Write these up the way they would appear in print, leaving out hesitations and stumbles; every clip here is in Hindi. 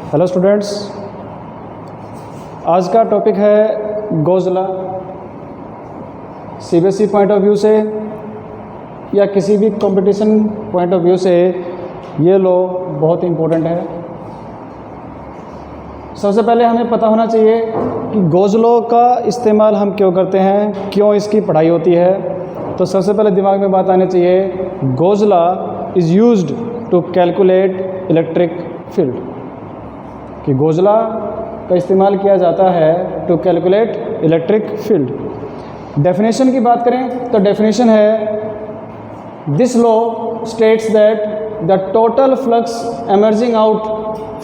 हेलो स्टूडेंट्स, आज का टॉपिक है Gauss law. CBSE point of view से या किसी भी कंपटीशन पॉइंट ऑफ व्यू से ये लॉ बहुत इम्पोर्टेंट है। सबसे पहले हमें पता होना चाहिए कि गॉस लॉ का इस्तेमाल हम क्यों करते हैं, क्यों इसकी पढ़ाई होती है। तो सबसे पहले दिमाग में बात आनी चाहिए, Gauss law is used to calculate electric field, कि गॉस लॉ का इस्तेमाल किया जाता है to calculate electric field. Definition की बात करें तो डेफिनेशन है, this law states that the total flux emerging out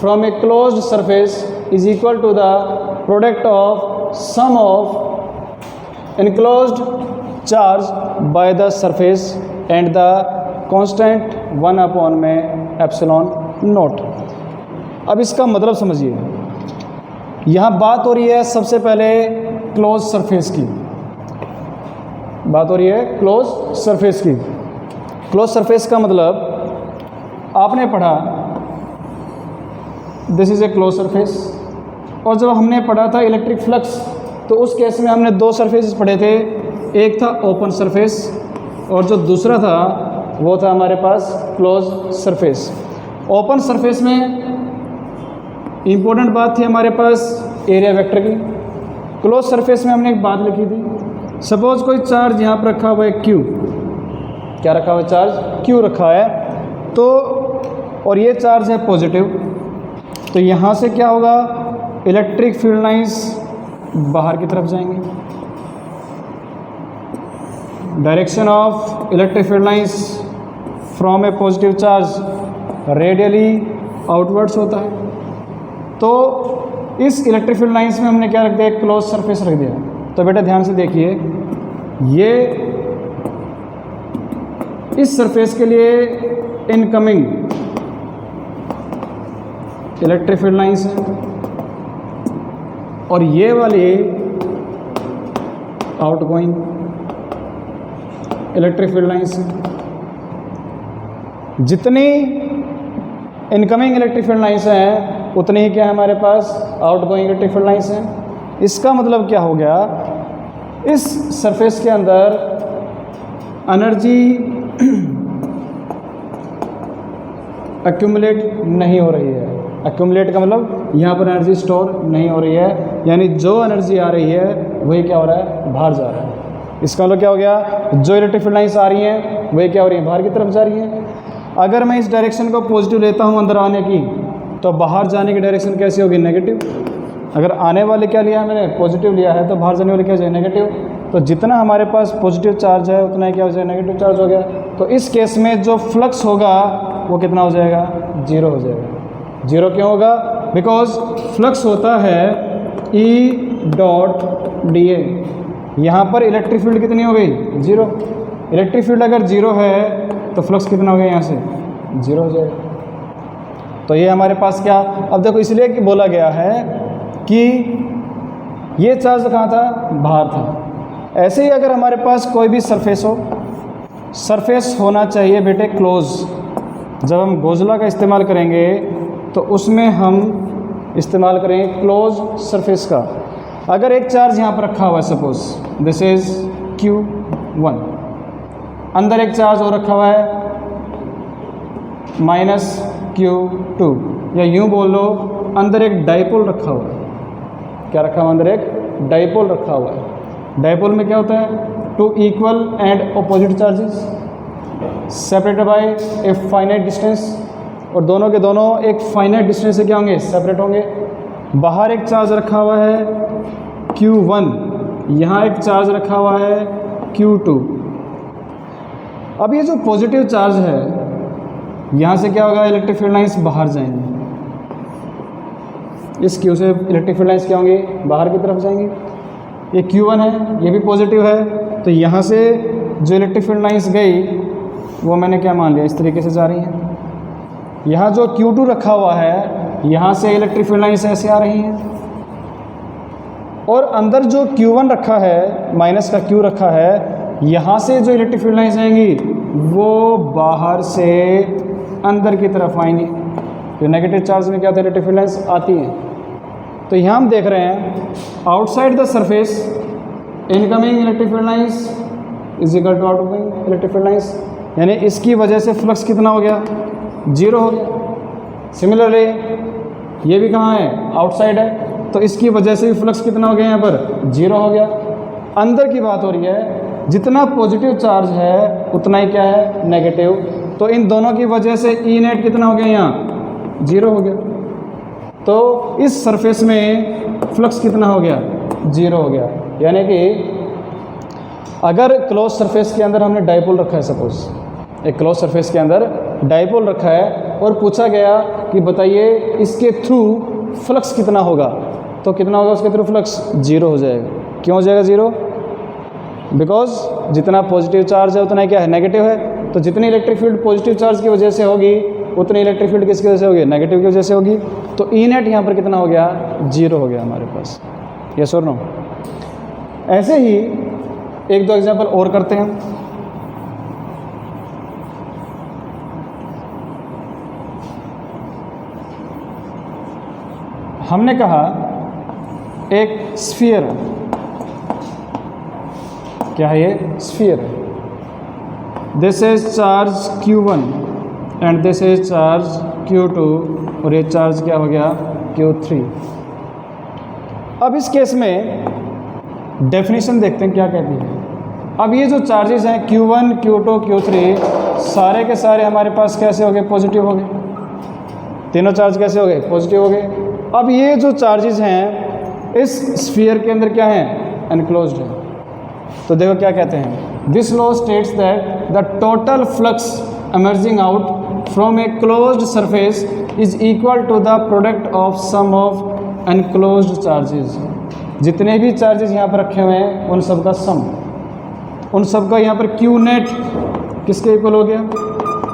from a closed surface is equal to the product of sum of enclosed charge by the surface and the constant 1 में एप्सिलॉन नॉट। अब इसका मतलब समझिए, यहाँ बात हो रही है सबसे पहले क्लोज सरफेस की, बात हो रही है क्लोज सरफेस की। क्लोज सरफेस का मतलब आपने पढ़ा this is a close surface, और जब हमने पढ़ा था इलेक्ट्रिक फ्लक्स तो उस केस में हमने दो सरफेसेस पढ़े थे, एक था ओपन सरफेस और जो दूसरा था वो था हमारे पास क्लोज सरफेस। ओपन सरफेस में इम्पोर्टेंट बात थी हमारे पास एरिया वेक्टर की। क्लोज सरफेस में हमने एक बात लिखी थी, सपोज कोई चार्ज यहाँ पर रखा हुआ है Q, क्या रखा हुआ है, चार्ज Q रखा है, तो और ये चार्ज है पॉजिटिव, तो यहाँ से क्या होगा, इलेक्ट्रिक फील्ड लाइंस बाहर की तरफ जाएंगे। Direction of electric field lines from A positive charge radially outwards होता है। तो इस इलेक्ट्रिक फील्ड लाइंस में हमने क्या रख दिया, क्लोज सरफेस रख दिया। तो बेटा ध्यान से देखिए, ये इस सरफेस के लिए इनकमिंग इलेक्ट्रिक फील्ड लाइंस है और ये वाली आउटगोइंग इलेक्ट्रिक फील्ड लाइंस है। जितनी इनकमिंग इलेक्ट्रिक फील्ड लाइंस हैं उतनी ही क्या है हमारे पास आउटगोइंग इलेक्ट्रिक फील्ड लाइंस हैं। इसका मतलब क्या हो गया, इस सरफेस के अंदर एनर्जी एक्यूमुलेट नहीं हो रही है। एक्यूमुलेट का मतलब यहाँ पर एनर्जी स्टोर नहीं हो रही है, यानी जो एनर्जी आ रही है वही क्या हो रहा है, बाहर जा रहा है। इसका मतलब क्या हो गया, जो इलेक्ट्रिक फील्ड लाइंस आ रही हैं वही क्या हो रही हैं, बाहर की तरफ जा रही हैं। अगर मैं इस डायरेक्शन को पॉजिटिव लेता हूँ अंदर आने की, तो बाहर जाने की डायरेक्शन कैसी होगी, नेगेटिव। अगर आने वाले क्या लिया है मैंने, पॉजिटिव लिया है, तो बाहर जाने वाले क्या हो जाए, नेगेटिव। तो जितना हमारे पास पॉजिटिव चार्ज है उतना ही क्या हो जाए, नेगेटिव चार्ज हो गया। तो इस केस में जो फ्लक्स होगा वो कितना हो जाएगा, जीरो हो जाएगा। जीरो क्यों होगा, बिकॉज फ्लक्स होता है E.dA। यहाँ पर इलेक्ट्रिक फील्ड कितनी हो गई, जीरो। इलेक्ट्रिक फील्ड अगर जीरो है तो फ्लक्स कितना हो गया, यहाँ से जीरो हो जाएगा। तो ये हमारे पास क्या, अब देखो इसलिए कि बोला गया है कि ये चार्ज कहाँ था, बाहर था। ऐसे ही अगर हमारे पास कोई भी सरफेस हो, सरफेस होना चाहिए बेटे क्लोज। जब हम गॉस लॉ का इस्तेमाल करेंगे तो उसमें हम इस्तेमाल करेंगे क्लोज सरफेस का। अगर एक चार्ज यहाँ पर रखा हुआ है, सपोज दिस इज़ Q1, अंदर एक चार्ज और रखा हुआ है -Q2, या यूँ बोल लो अंदर एक डाइपोल रखा हुआ है। क्या रखा हुआ, अंदर एक डाइपोल रखा हुआ है। डाइपोल में क्या होता है, two equal and opposite charges separated by a finite distance, और दोनों के दोनों एक फाइनाइट डिस्टेंस से क्या होंगे, सेपरेट होंगे। बाहर एक चार्ज रखा हुआ है Q1, यहाँ एक चार्ज रखा हुआ है Q2। अब ये जो पॉजिटिव चार्ज है, यहाँ से क्या होगा, इलेक्ट्रिक फील्ड लाइंस बाहर जाएंगी। इस Q से इलेक्ट्रिक फील्ड लाइंस क्या होंगी, बाहर की तरफ जाएंगी। ये Q1 है, ये भी पॉजिटिव है, तो यहाँ से जो इलेक्ट्रिक फील्ड लाइंस गई वो मैंने क्या मान लिया, इस तरीके से जा रही हैं। यहाँ जो Q2 रखा हुआ है, यहाँ से इलेक्ट्रिक फील्ड लाइंस ऐसे आ रही हैं, और अंदर जो Q1 रखा है, माइनस का Q रखा है, यहाँ से जो इलेक्ट्रिक फील्ड लाइंस आएंगी वो बाहर से अंदर की तरफ आएंगी। जो नेगेटिव चार्ज में क्या होता है, इलेक्ट्रिक फील्ड लाइंस आती हैं। तो यहाँ हम देख रहे हैं outside the surface incoming electric field lines is equal to outgoing electric field lines, यानी इसकी वजह से फ्लक्स कितना हो गया, 0 हो गया। सिमिलरली ये भी कहाँ है, आउटसाइड है, तो इसकी वजह से भी फ्लक्स कितना हो गया, यहाँ पर 0 हो गया। अंदर की बात हो रही है, जितना पॉजिटिव चार्ज है उतना ही क्या है, नेगेटिव, तो इन दोनों की वजह से ई नेट कितना हो गया, यहाँ 0 हो गया। तो इस सरफेस में फ्लक्स कितना हो गया, 0 हो गया। यानी कि अगर क्लोज सरफेस के अंदर हमने डाइपोल रखा है, सपोज एक क्लोज सरफेस के अंदर डाइपोल रखा है और पूछा गया कि बताइए इसके थ्रू फ्लक्स कितना होगा, तो कितना होगा उसके थ्रू फ्लक्स, 0 हो जाएगा। क्यों हो जाएगा 0? बिकॉज जितना पॉजिटिव चार्ज है उतना ही क्या है, नेगेटिव है। तो जितनी इलेक्ट्रिक फील्ड पॉजिटिव चार्ज की वजह से होगी उतनी इलेक्ट्रिक फील्ड किसकी वजह से होगी, नेगेटिव की वजह से होगी। तो ई नेट यहाँ पर कितना हो गया, 0 हो गया हमारे पास। यस और नो? ऐसे ही एक दो एग्जाम्पल और करते हैं। हमने कहा एक स्फीयर, क्या है ये, स्फीयर है। This is charge Q1 and this is charge Q2 और ये चार्ज क्या हो गया, Q3। अब इस केस में डेफिनेशन देखते हैं क्या कहती है। अब ये जो चार्जेस हैं Q1, Q2, Q3 सारे के सारे हमारे पास कैसे हो गए, पॉजिटिव हो गए। तीनों चार्ज कैसे हो गए, पॉजिटिव हो गए। अब ये जो चार्जेस हैं इस स्फीयर के अंदर क्या हैं, एनक्लोज्ड है। तो देखो क्या कहते हैं, this law states that the total flux emerging out from a closed surface is equal to the product of sum of enclosed charges। जितने भी चार्जेस यहाँ पर रखे हुए हैं उन सब का सम, उन सब का यहाँ पर Q नेट किसके इक्वल हो गया,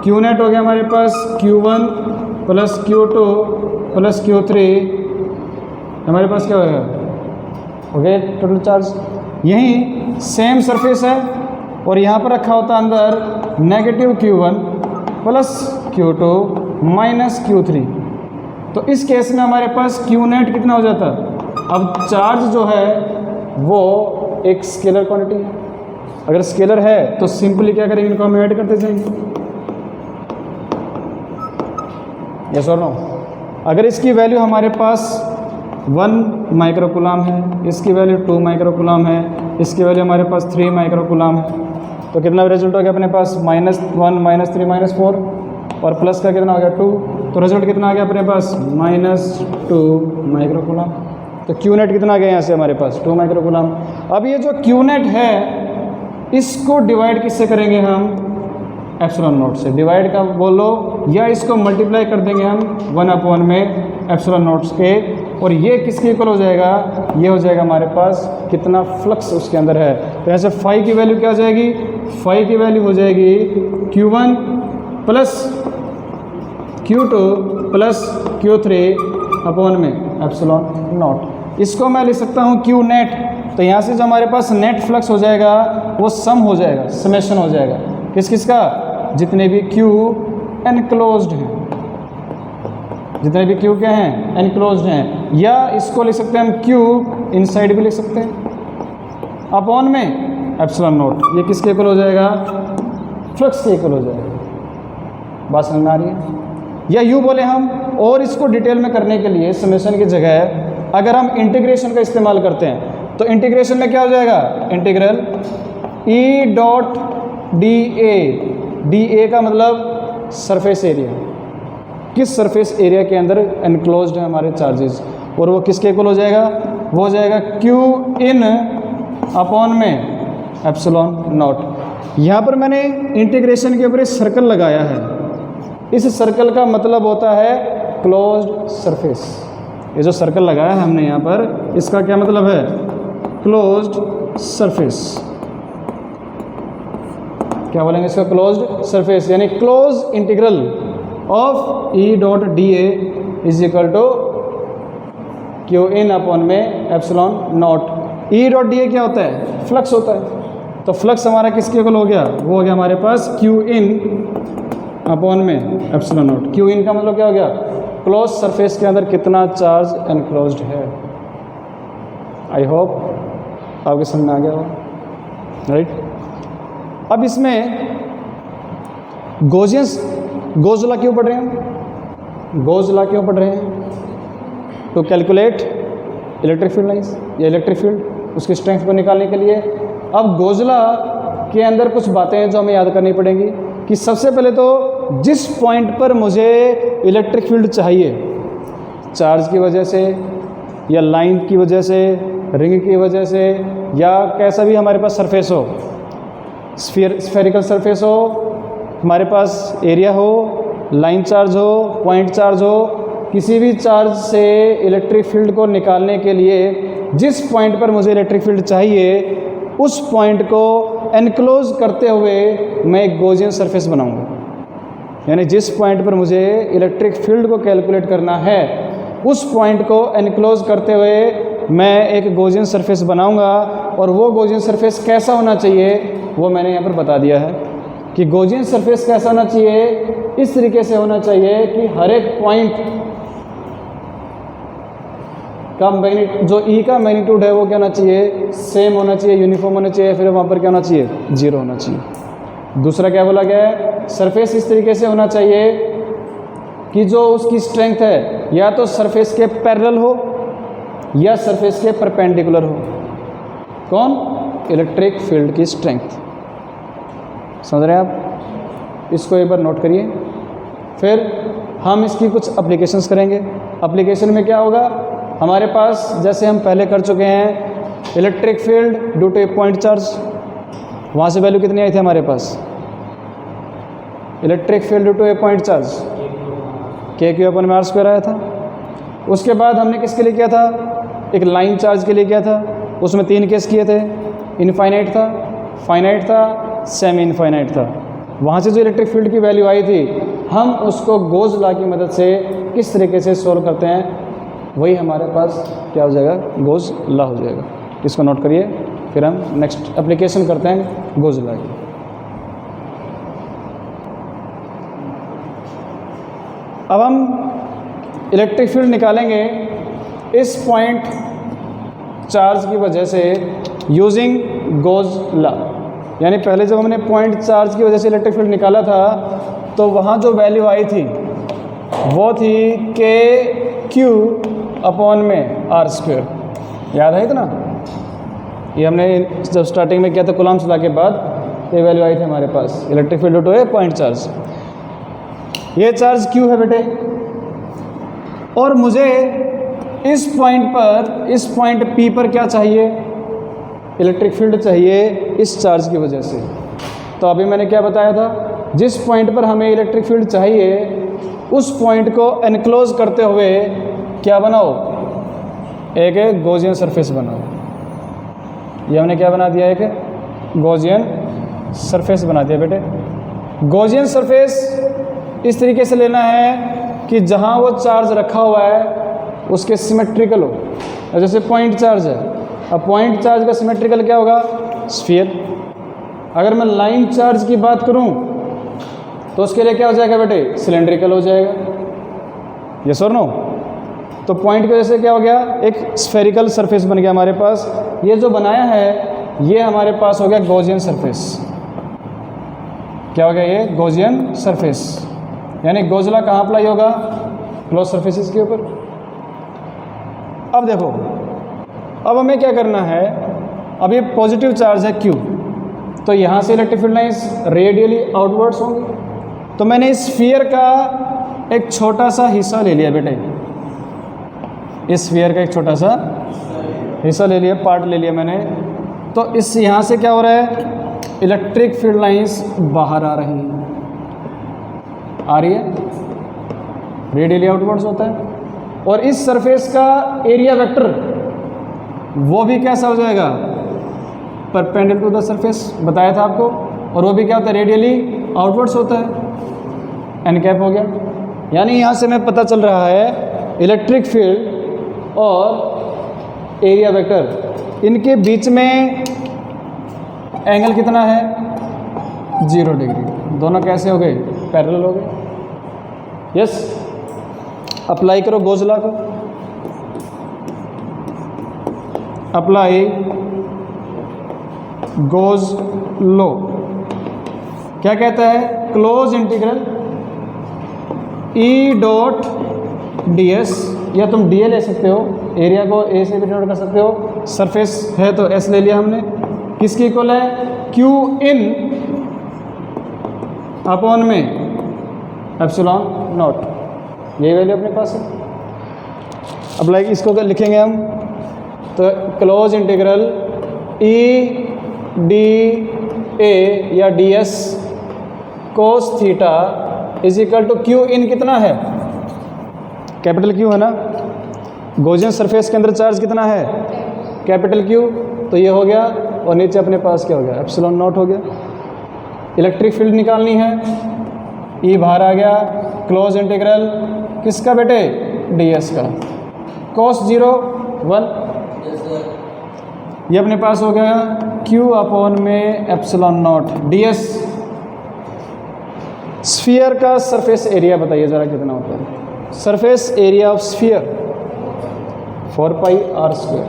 Q नेट हो गया हमारे पास Q1 plus Q2 plus Q3, हमारे पास क्या होगा, हो गया टोटल चार्ज। यही सेम सरफेस है और यहाँ पर रखा होता अंदर negative Q1 plus Q2 minus Q3। तो इस केस में हमारे पास Q नेट कितना हो जाता। अब चार्ज जो है वो एक स्केलर क्वांटिटी है, अगर स्केलर है तो सिंपली क्या करेंगे, इनको हम ऐड करते जाएंगे। यस और नो? अगर इसकी वैल्यू हमारे पास 1 माइक्रोकूलम है, इसकी वैल्यू 2 माइक्रोकूलम है, इसकी वैल्यू हमारे पास 3 माइक्रोकूलम है, तो कितना रिजल्ट हो गया अपने पास, -1 -3 -4 और प्लस का कितना हो गया 2, तो रिजल्ट कितना आ गया अपने पास, -2 माइक्रोकूलम। तो Q नेट कितना आ गया यहाँ से हमारे पास, 2 माइक्रोकूलम। अब ये जो Q नेट है इसको डिवाइड किससे करेंगे हम, एप्सिलॉन नॉट से। डिवाइड का बोलो या इसको मल्टीप्लाई कर देंगे हम 1/में एप्सिलॉन नॉट्स के, और ये किसके इक्वल हो जाएगा, ये हो जाएगा हमारे पास कितना फ्लक्स उसके अंदर है। तो ऐसे फाई की वैल्यू क्या हो जाएगी, फाई की वैल्यू हो जाएगी Q1 plus Q2 plus Q3 में एप्सिलॉन नॉट। इसको मैं लिख सकता हूँ Q नेट। तो यहाँ से जो हमारे पास नेट फ्लक्स हो जाएगा वो सम हो जाएगा, समेशन हो जाएगा किस किस का, जितने भी Q एनक्लोज्ड हैं, जितने भी Q क्या हैं, एनक्लोज्ड हैं। या इसको लिख सकते हैं हम Q इनसाइड भी लिख सकते हैं अपॉन में एप्सिलॉन नॉट। ये किसके इक्वल हो जाएगा, फ्लक्स के इक्वल हो जाएगा। बात समझ में आ रही है? या यूँ बोले हम, और इसको डिटेल में करने के लिए समेशन की जगह अगर हम इंटीग्रेशन का इस्तेमाल करते हैं तो इंटीग्रेशन में क्या हो जाएगा, इंटीग्रल E डॉट डी ए का मतलब सरफेस एरिया, किस सरफेस एरिया के अंदर एनक्लोज्ड है हमारे चार्जेस, और वो किसके इक्वल हो जाएगा, वो हो जाएगा Q इन अपॉन में एप्सिलॉन नॉट। यहाँ पर मैंने इंटीग्रेशन के ऊपर एक सर्कल लगाया है, इस सर्कल का मतलब होता है क्लोज्ड सरफेस। ये जो सर्कल लगाया है हमने यहाँ पर, इसका क्या मतलब है, क्लोज्ड सरफेस। क्या बोलेंगे इसका, क्लोज्ड सरफेस, यानी close integral of E dot D A is equal to Q in upon में epsilon naught. E dot D A क्या होता है, फ्लक्स होता है। तो फ्लक्स हमारा किसके इक्वल हो गया, वो हो गया हमारे पास Q इन अपॉन में एप्सिलॉन नॉट। Q इन का मतलब क्या हो गया, क्लोज सरफेस के अंदर कितना चार्ज एनक्लोज्ड है। आई होप आपके समझ में आ गया होगा, राइट। अब इसमें गोज लॉ क्यों पढ़ रहे हैं? गोज लॉ क्यों पढ़ रहे हैं? To calculate electric field lines या इलेक्ट्रिक फील्ड, उसकी स्ट्रेंथ को निकालने के लिए। अब गोज लॉ के अंदर कुछ बातें हैं जो हमें याद करनी पड़ेंगी कि सबसे पहले तो जिस पॉइंट पर मुझे इलेक्ट्रिक फील्ड चाहिए, चार्ज की वजह से या लाइन की वजह से, रिंग की वजह से, या कैसा भी हमारे पास सरफेस हो, स्फेरिकल सरफेस हो, हमारे पास एरिया हो, लाइन चार्ज हो, पॉइंट चार्ज हो, किसी भी चार्ज से इलेक्ट्रिक फील्ड को निकालने के लिए जिस पॉइंट पर मुझे इलेक्ट्रिक फील्ड चाहिए उस पॉइंट को एनक्लोज करते हुए मैं एक गॉसियन सरफेस बनाऊंगा। यानी जिस पॉइंट पर मुझे इलेक्ट्रिक फील्ड को कैलकुलेट करना है उस पॉइंट को एनक्लोज करते हुए मैं एक गॉसियन सरफेस बनाऊंगा। और वो गॉसियन सरफेस कैसा होना चाहिए वो मैंने यहाँ पर बता दिया है कि गॉसियन सरफेस कैसा होना चाहिए। इस तरीके से होना चाहिए कि हर एक पॉइंट का जो ई का मैग्नीट्यूड है वो क्या होना चाहिए, सेम होना चाहिए, यूनिफॉर्म होना चाहिए, फिर वहाँ पर क्या होना चाहिए, जीरो होना चाहिए। दूसरा क्या बोला गया है, सरफेस इस तरीके से होना चाहिए कि जो उसकी स्ट्रेंथ है या तो सरफेस के पैरेलल हो या सरफेस के परपेंडिकुलर हो। कौन? इलेक्ट्रिक फील्ड की स्ट्रेंथ। समझ रहे हैं आप? इसको एक बार नोट करिए। फिर हम इसकी कुछ एप्लीकेशंस करेंगे। एप्लीकेशन में क्या होगा, हमारे पास जैसे हम पहले कर चुके हैं electric field due to a point charge, वहाँ से वैल्यू कितनी आई थी हमारे पास, electric field due to a point charge k/r² आया था। उसके बाद हमने किसके लिए किया था, एक लाइन चार्ज के लिए किया था। उसमें 3 केस किए थे, इनफाइनाइट था, फाइनाइट था, सेमी इनफाइनाइट था। वहाँ से जो इलेक्ट्रिक फील्ड की वैल्यू आई थी हम उसको गोज लॉ की मदद से किस तरीके से सोल्व करते हैं, वही हमारे पास क्या हो जाएगा, गोज लॉ हो जाएगा। इसको नोट करिए। फिर हम नेक्स्ट एप्लीकेशन करते हैं गोज लॉ की। अब हम इलेक्ट्रिक फील्ड निकालेंगे इस पॉइंट चार्ज की वजह से यूजिंग गोज लॉ। यानी पहले जब हमने पॉइंट चार्ज की वजह से इलेक्ट्रिक फील्ड निकाला था तो वहाँ जो वैल्यू आई थी वो थी KQ/r²। याद है इतना? ये हमने जब स्टार्टिंग में किया था कूलम्ब्स लॉ के बाद ये वैल्यू आई थी हमारे पास, electric field to a point charge. ये चार्ज Q है बेटे, और मुझे इस पॉइंट पर, इस पॉइंट P पर क्या चाहिए, इलेक्ट्रिक फील्ड चाहिए इस चार्ज की वजह से। तो अभी मैंने क्या बताया था, जिस पॉइंट पर हमें इलेक्ट्रिक फील्ड चाहिए उस पॉइंट को एनक्लोज करते हुए क्या बनाओ, एक गॉसियन सरफेस बनाओ। ये हमने क्या बना दिया, एक गॉसियन सरफेस बना दिया बेटे। गॉसियन सरफेस इस तरीके से लेना है कि जहाँ वो चार्ज रखा हुआ है उसके सिमेट्रिकल हो। जैसे पॉइंट चार्ज है, अब पॉइंट चार्ज का सिमेट्रिकल क्या होगा, स्फीयर। अगर मैं लाइन चार्ज की बात करूं तो उसके लिए क्या हो जाएगा बेटे, सिलेंड्रिकल हो जाएगा। यस और नो? तो पॉइंट की वजह से क्या हो गया, एक स्फेरिकल सरफेस बन गया हमारे पास। ये जो बनाया है ये हमारे पास हो गया गॉसियन सरफेस। क्या हो गया, ये गॉसियन सरफेस। यानी गोज लॉ कहाँ अप्लाई होगा, क्लोज सरफेसेस के ऊपर। अब देखो, अब हमें क्या करना है, अब ये पॉजिटिव चार्ज है Q, तो यहाँ से electric field lines radially outwards होंगी। तो मैंने इस स्फीयर का एक छोटा सा हिस्सा ले लिया बेटे, इस स्फीयर का एक छोटा सा हिस्सा ले लिया, पार्ट ले लिया मैंने। तो इस यहाँ से क्या हो रहा है, इलेक्ट्रिक फील्ड लाइंस बाहर आ रही हैं, आ रही है, रेडियली आउटवर्ड्स होता है। और इस सरफेस का एरिया वेक्टर वो भी कैसा हो जाएगा, परपेंडिकुलर टू द सरफेस, बताया था आपको। और वो भी क्या होता है, रेडियली आउटवर्ड्स होता है, एन कैप हो गया। यानी यहाँ से हमें पता चल रहा है इलेक्ट्रिक फील्ड और एरिया वेक्टर, इनके बीच में एंगल कितना है, 0 डिग्री। दोनों कैसे हो गए, पैरेलल हो गए। यस, अप्लाई करो गोज लॉ को, अप्लाई गोज लॉ क्या कहता है, close integral E dot D S, या तुम डी ए ले सकते हो, एरिया को ए से भी डिनोट कर सकते हो, सरफेस है तो एस ले लिया हमने, किसकी इक्वल है, क्यू इन अपॉन में एप्सिलॉन नॉट, ये वैल्यू अपने पास है। अब लाइक इसको लिखेंगे हम, तो close integral E D A या D S cos theta is equal to Q in, कितना है, कैपिटल क्यू है ना, गॉसियन सरफेस के अंदर चार्ज कितना है, कैपिटल क्यू, तो ये हो गया, और नीचे अपने पास क्या हो गया, एप्सिलॉन नॉट हो गया। इलेक्ट्रिक फील्ड निकालनी है, ई बाहर आ गया, क्लोज इंटीग्रल किसका बेटे, डी एस का, कॉस 0 1, ये अपने पास हो गया क्यू अपॉन में epsilon naught D S. Sphere का सरफेस एरिया बताइए ज़रा कितना होता है, surface area of sphere 4 pi are square,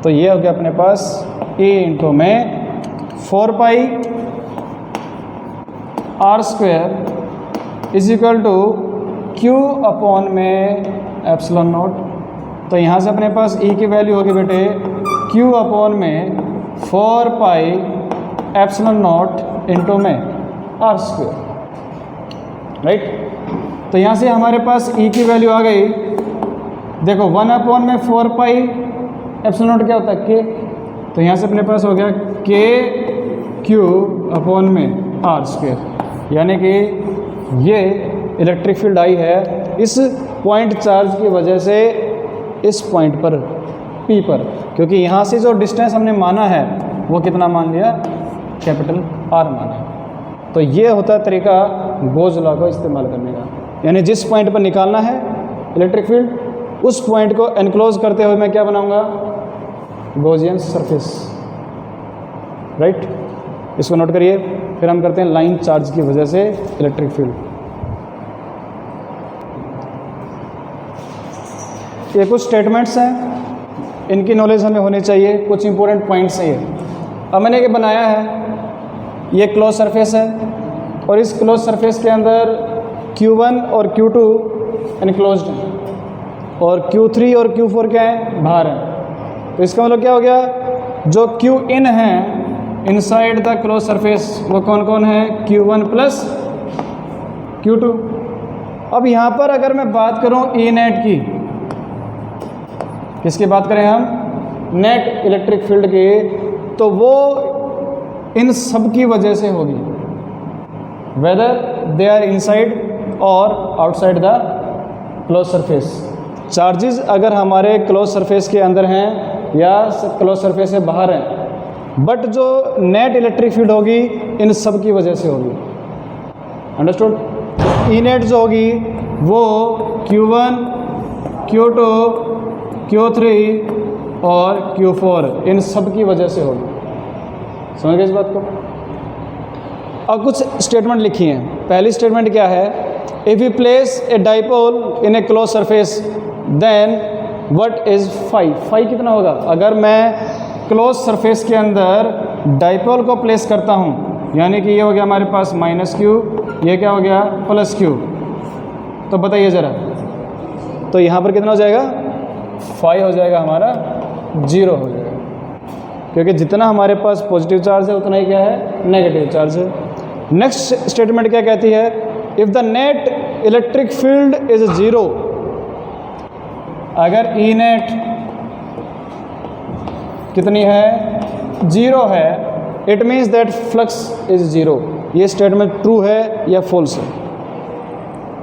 तो ये हो गया अपने पास ए इंटू में 4 pi are square is equal to Q upon में एप्सिलॉन नॉट। तो यहाँ से अपने पास ई की वैल्यू होगी बेटे क्यू अपॉन में 4 पाई एप्सिलॉन नॉट इंटू में आर स्क्वायर, राइट। तो यहाँ से हमारे पास ई की वैल्यू आ गई, देखो 1 अपॉन में 4 पाई एप्सिलॉन नॉट क्या होता है, के, तो यहाँ से अपने पास हो गया के क्यू अपॉन में आर स्क्वायर, यानी कि ये इलेक्ट्रिक फील्ड आई है इस पॉइंट चार्ज की वजह से इस पॉइंट पर पी पर, क्योंकि यहाँ से जो डिस्टेंस हमने माना है वो कितना मान लिया, कैपिटल आर माना है। तो ये होता है तरीका गोज लॉ को इस्तेमाल करने का, यानी जिस पॉइंट पर निकालना है इलेक्ट्रिक फील्ड उस पॉइंट को एनक्लोज करते हुए मैं क्या बनाऊंगा, गॉसियन सरफेस, राइट। इसको नोट करिए। फिर हम करते हैं लाइन चार्ज की वजह से इलेक्ट्रिक फील्ड। ये कुछ स्टेटमेंट्स हैं, इनकी नॉलेज हमें होनी चाहिए, कुछ इंपॉर्टेंट पॉइंट्स हैं ये। अब मैंने ये बनाया है, ये क्लोज सरफेस है और इस क्लोज सरफेस के अंदर Q1 और Q2 एनक्लोज्ड हैं और Q3 और Q4 क्या है, बाहर हैं। तो इसका मतलब क्या हो गया, जो Q इन है इनसाइड द क्लोज सरफेस वो कौन कौन है, Q1 प्लस Q2। अब यहाँ पर अगर मैं बात करूँ ई नेट की, किसकी बात करें हम, नेट इलेक्ट्रिक फील्ड की, तो वो इन सब की वजह से होगी, वेदर दे आर इनसाइड और outside the close surface. Charges अगर हमारे क्लोज सरफेस के अंदर हैं या क्लोज सरफेस से बाहर हैं, बट जो नेट इलेक्ट्रिक फील्ड होगी इन सब की वजह से होगी, अंडरस्टूड। ई नेट जो होगी वो Q1, Q2, Q3 और Q4 इन सब की वजह से होगी, समझ गए इस बात को। अब कुछ स्टेटमेंट लिखी हैं। पहली स्टेटमेंट क्या है, if you place a dipole in a close surface then what is phi, phi कितना होगा, अगर मैं क्लोज सरफेस के अंदर डाइपोल को प्लेस करता हूँ, यानी कि ये हो गया हमारे पास -Q, ये क्या हो गया +Q, तो बताइए ज़रा, तो यहाँ पर कितना हो जाएगा, फाई हो जाएगा हमारा 0 हो जाएगा, क्योंकि जितना हमारे पास पॉजिटिव चार्ज है उतना ही क्या है, नेगेटिव चार्ज है। नेक्स्ट स्टेटमेंट क्या कहती है, if the net electric field is 0, अगर ई नेट कितनी है, 0 है, it means that flux is 0। ये स्टेटमेंट ट्रू है या फॉल्स है,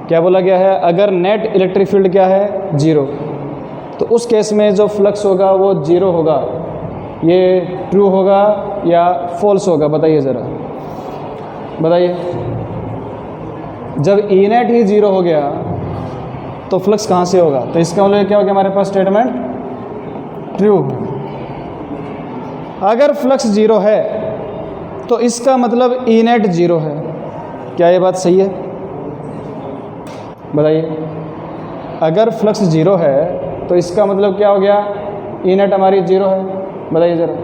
क्या बोला गया है, अगर नेट इलेक्ट्रिक फील्ड क्या है, 0, तो उस केस में जो फ्लक्स होगा वो 0 होगा। ये ट्रू होगा या फॉल्स होगा, बताइए ज़रा, बताइए। जब ई नेट ही 0 हो गया तो फ्लक्स कहाँ से होगा, तो इसका मतलब क्या हो गया हमारे पास स्टेटमेंट ट्रू। अगर फ्लक्स 0 है तो इसका मतलब ई नेट 0 है, क्या ये बात सही है, बताइए। अगर फ्लक्स ज़ीरो है तो इसका मतलब क्या हो गया, ई नेट हमारी ज़ीरो है। बताइए ज़रा।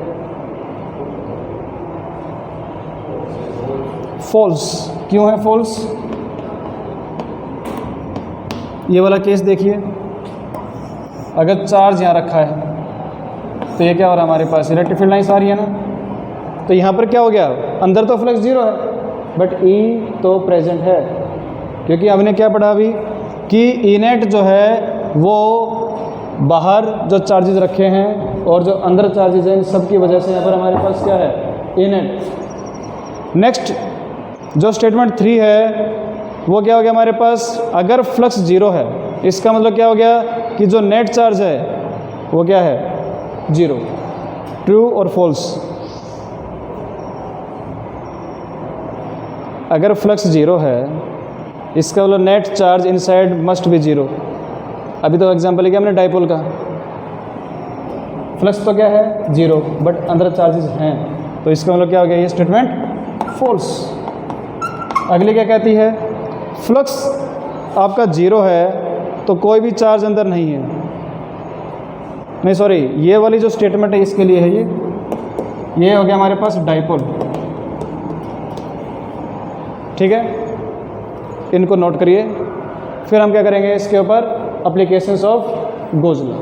फॉल्स। क्यों है फॉल्स? ये वाला केस देखिए, अगर चार्ज यहाँ रखा है तो ये क्या हो रहा है, हमारे पास इलेक्ट्रिक फील्ड लाइन्स आ रही है ना, तो यहाँ पर क्या हो गया, अंदर तो फ्लक्स ज़ीरो है बट ई तो प्रेजेंट है, क्योंकि हमने क्या पढ़ा अभी कि ई नेट जो है वो बाहर जो चार्जेस रखे हैं और जो अंदर चार्जेस हैं, इन सब की वजह से यहाँ पर हमारे पास क्या है, ई नेट। नेक्स्ट जो स्टेटमेंट 3 है वो क्या हो गया हमारे पास, अगर फ्लक्स ज़ीरो है इसका मतलब क्या हो गया कि जो नेट चार्ज है वो क्या है, ज़ीरो। ट्रू और फॉल्स? अगर फ्लक्स ज़ीरो है इसका मतलब net charge inside must be zero. अभी तो एग्जांपल लिया हमने डाइपोल का, फ्लक्स तो क्या है, ज़ीरो, बट अंदर चार्जेस हैं, तो इसका मतलब क्या हो गया, ये स्टेटमेंट फॉल्स। अगली क्या कहती है, फ्लक्स आपका ज़ीरो है तो कोई भी चार्ज अंदर नहीं है। नहीं सॉरी, ये वाली जो स्टेटमेंट है इसके लिए है, ये हो गया हमारे पास डाइपोल। ठीक है, इनको नोट करिए। फिर हम क्या करेंगे, इसके ऊपर एप्लीकेशंस ऑफ गोज़ लॉ।